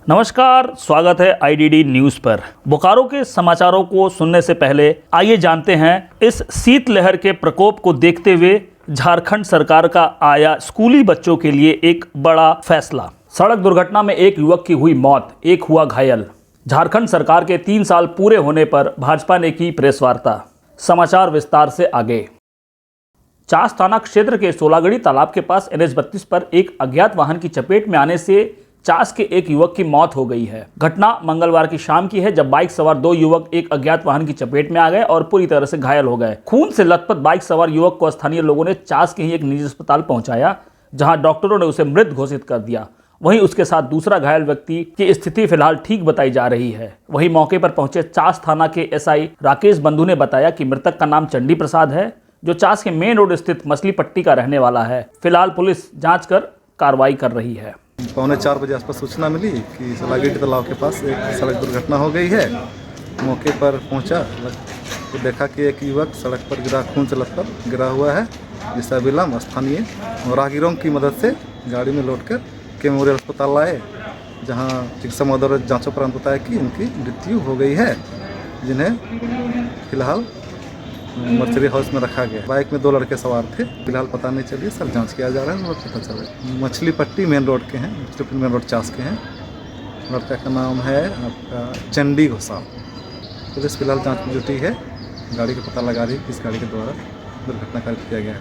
नमस्कार, स्वागत है आईडीडी न्यूज पर। बोकारो के समाचारों को सुनने से पहले आइए जानते हैं इस शीतलहर के प्रकोप को देखते हुए झारखंड सरकार का आया स्कूली बच्चों के लिए एक बड़ा फैसला। सड़क दुर्घटना में एक युवक की हुई मौत, एक हुआ घायल। झारखंड सरकार के 3 साल पूरे होने पर भाजपा ने की प्रेस वार्ता। समाचार विस्तार से आगे। चास थाना क्षेत्र के सोलागढ़ी तालाब के पास NH-32 पर एक अज्ञात वाहन की चपेट में आने से चास के एक युवक की मौत हो गई है। घटना मंगलवार की शाम की है, जब बाइक सवार 2 युवक एक अज्ञात वाहन की चपेट में आ गए और पूरी तरह से घायल हो गए। खून से लथपथ बाइक सवार युवक को स्थानीय लोगों ने चास के ही एक निजी अस्पताल पहुंचाया, जहां डॉक्टरों ने उसे मृत घोषित कर दिया। वहीं उसके साथ दूसरा घायल व्यक्ति की स्थिति फिलहाल ठीक बताई जा रही है। वहीं मौके पर पहुंचे चास थाना के SI राकेश बंधु ने बताया कि मृतक का नाम चंडी प्रसाद है, जो चास के मेन रोड स्थित मछली पट्टी का रहने वाला है। फिलहाल पुलिस जांच कर कार्रवाई कर रही है। 3:45 बजे आसपास सूचना मिली कि सोलागढ़ी तालाब के पास एक सड़क दुर्घटना हो गई है। मौके पर पहुंचा तो देखा कि एक युवक सड़क पर गिरा, खून से लथपथ गिरा हुआ है, जिसका विलम्ब स्थानीय राहगीरों की मदद से गाड़ी में लौटकर के मेमोरियल अस्पताल लाए, जहां चिकित्सा मदद जांचों पर बताया कि उनकी मृत्यु हो गई है, जिन्हें फिलहाल मर्चरी हाउस में रखा गया। बाइक में 2 लड़के सवार थे, फिलहाल पता नहीं चली, सर जांच किया जा रहा है और पता चला। मछली पट्टी मेन रोड के हैं, मेन रोड चास के हैं। लड़का का नाम है आपका चंडी घोषाल। पुलिस फिलहाल जांच में जुटी है, गाड़ी का पता लगा रही है किस गाड़ी के द्वारा दुर्घटना कार्य किया गया है।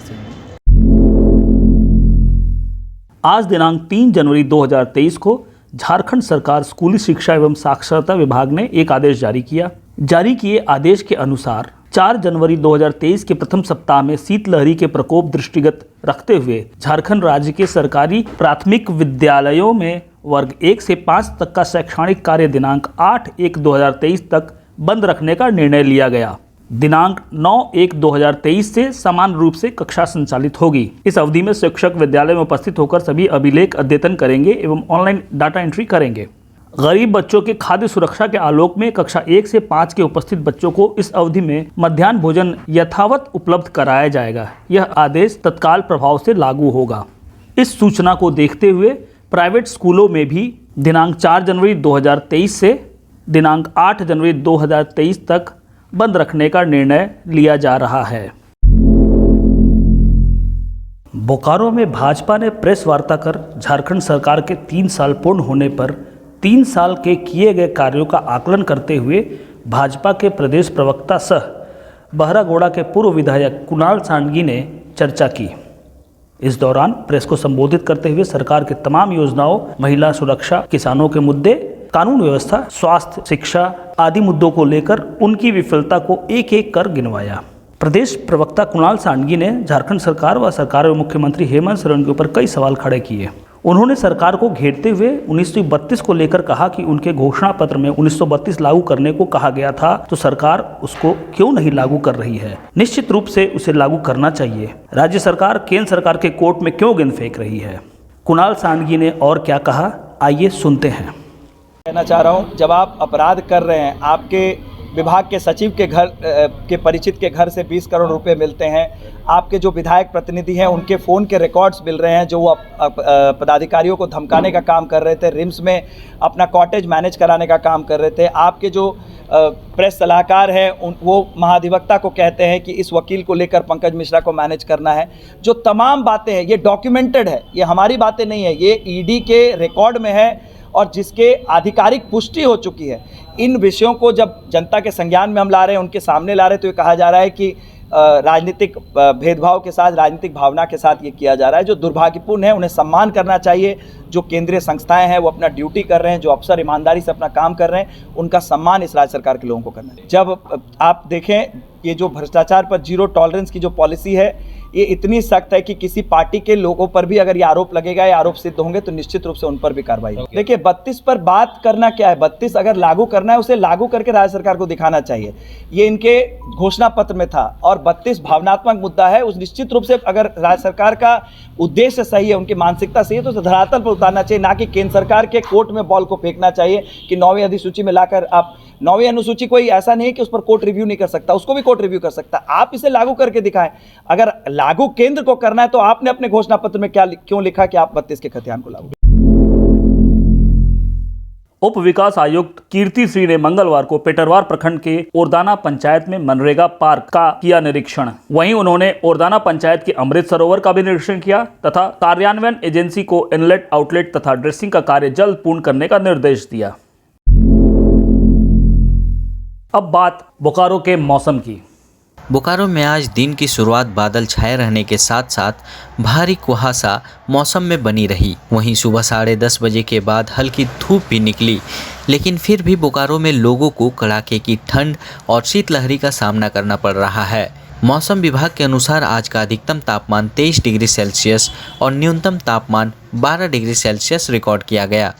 आज दिनांक 3 जनवरी 2023 को झारखंड सरकार स्कूली शिक्षा एवं साक्षरता विभाग ने एक आदेश जारी किया। जारी किए आदेश के अनुसार 4 जनवरी 2023 के प्रथम सप्ताह में शीतलहरी के प्रकोप दृष्टिगत रखते हुए झारखंड राज्य के सरकारी प्राथमिक विद्यालयों में वर्ग 1 से 5 तक का शैक्षणिक कार्य दिनांक 8/1/2023 तक बंद रखने का निर्णय लिया गया। दिनांक 9/1/2023 से समान रूप से कक्षा संचालित होगी। इस अवधि में शिक्षक विद्यालय में उपस्थित होकर सभी अभिलेख अद्यतन करेंगे एवं ऑनलाइन डाटा एंट्री करेंगे। गरीब बच्चों के खाद्य सुरक्षा के आलोक में कक्षा 1 से 5 के उपस्थित बच्चों को इस अवधि में मध्याह्न भोजन यथावत उपलब्ध कराया जाएगा। यह आदेश तत्काल प्रभाव से लागू होगा। इस सूचना को देखते हुए प्राइवेट स्कूलों में भी दिनांक 4 जनवरी 2023 से दिनांक 8 जनवरी 2023 तक बंद रखने का निर्णय लिया जा रहा है। बोकारो में भाजपा ने प्रेस वार्ता कर झारखंड सरकार के 3 साल पूर्ण होने पर 3 साल के किए गए कार्यों का आकलन करते हुए भाजपा के प्रदेश प्रवक्ता सह बहरागोड़ा के पूर्व विधायक कुणाल सांडगी ने चर्चा की। इस दौरान प्रेस को संबोधित करते हुए सरकार के तमाम योजनाओं, महिला सुरक्षा, किसानों के मुद्दे, कानून व्यवस्था, स्वास्थ्य, शिक्षा आदि मुद्दों को लेकर उनकी विफलता को एक एक कर गिनवाया। प्रदेश प्रवक्ता कुणाल सांडगी ने झारखंड सरकार व सरकार व मुख्यमंत्री हेमंत सोरेन के ऊपर कई सवाल खड़े किए। उन्होंने सरकार को घेरते हुए 1932 को लेकर कहा कि उनके घोषणा पत्र में 1932 लागू करने को कहा गया था, तो सरकार उसको क्यों नहीं लागू कर रही है। निश्चित रूप से उसे लागू करना चाहिए। राज्य सरकार केंद्र सरकार के कोर्ट में क्यों गेंद फेंक रही है। कुणाल सांडगी ने और क्या कहा, आइए सुनते हैं। कहना चाह रहा हूँ, जब आप अपराध कर रहे हैं, आपके विभाग के सचिव के घर के परिचित के घर से 20 करोड़ रुपए मिलते हैं, आपके जो विधायक प्रतिनिधि हैं उनके फ़ोन के रिकॉर्ड्स मिल रहे हैं, जो वो पदाधिकारियों को धमकाने का काम कर रहे थे, रिम्स में अपना कॉटेज मैनेज कराने का काम कर रहे थे। आपके जो प्रेस सलाहकार हैं वो महाधिवक्ता को कहते हैं कि इस वकील को लेकर पंकज मिश्रा को मैनेज करना है। जो तमाम बातें हैं ये डॉक्यूमेंटेड है, ये हमारी बातें नहीं है, ये ED के रिकॉर्ड में है और जिसके आधिकारिक पुष्टि हो चुकी है। इन विषयों को जब जनता के संज्ञान में हम ला रहे हैं, उनके सामने ला रहे हैं, तो ये कहा जा रहा है कि राजनीतिक भेदभाव के साथ, राजनीतिक भावना के साथ ये किया जा रहा है, जो दुर्भाग्यपूर्ण है। उन्हें सम्मान करना चाहिए। जो केंद्रीय संस्थाएं हैं वो अपना ड्यूटी कर रहे हैं, जो अफसर ईमानदारी से अपना काम कर रहे हैं, उनका सम्मान इस राज्य सरकार के लोगों को करना है। जब आप देखें, ये जो भ्रष्टाचार पर 0 टॉलरेंस की जो पॉलिसी है, ये इतनी सख्त है कि किसी पार्टी के लोगों पर भी अगर ये आरोप लगेगा, ये आरोप सिद्ध होंगे, तो निश्चित रूप से उन पर भी कार्रवाई होगी। देखिए, 32 पर बात करना क्या है, 32 अगर लागू करना है, उसे लागू करके राज्य सरकार को दिखाना चाहिए। ये इनके घोषणा पत्र में था और 32 भावनात्मक मुद्दा है। उस निश्चित रूप से अगर राज्य सरकार का उद्देश्य सही है, उनकी मानसिकता सही है, तो धरातल पर उतारना चाहिए, ना कि केंद्र सरकार के कोर्ट में बॉल को फेंकना चाहिए कि 9वीं अधिसूची में लाकर आप 9वीं अनुसूची कोई ऐसा नहीं है कि उस पर कोर्ट रिव्यू नहीं कर सकता, उसको भी कोर्ट रिव्यू कर सकता। आप इसे लागू करके दिखाएं। अगर लागू केंद्र को करना है तो आपने अपने घोषणा पत्र में क्यों लिखा कि आप 32 के खतियान को लागू। उप विकास आयुक्त कीर्ति श्री ने मंगलवार को पेटरवार प्रखंड के ओरदाना पंचायत में मनरेगा पार्क का किया निरीक्षण। वहीं उन्होंने ओरदाना पंचायत के अमृत सरोवर का भी निरीक्षण किया तथा कार्यान्वयन एजेंसी को इनलेट, आउटलेट तथा ड्रेसिंग का कार्य जल्द पूर्ण करने का निर्देश दिया। अब बात बोकारो के मौसम की। बोकारो में आज दिन की शुरुआत बादल छाए रहने के साथ साथ भारी कुहासा मौसम में बनी रही। वहीं सुबह 10:30 बजे के बाद हल्की धूप भी निकली, लेकिन फिर भी बोकारो में लोगों को कड़ाके की ठंड और शीतलहरी का सामना करना पड़ रहा है। मौसम विभाग के अनुसार आज का अधिकतम तापमान 23 डिग्री सेल्सियस और न्यूनतम तापमान 12 डिग्री सेल्सियस रिकॉर्ड किया गया।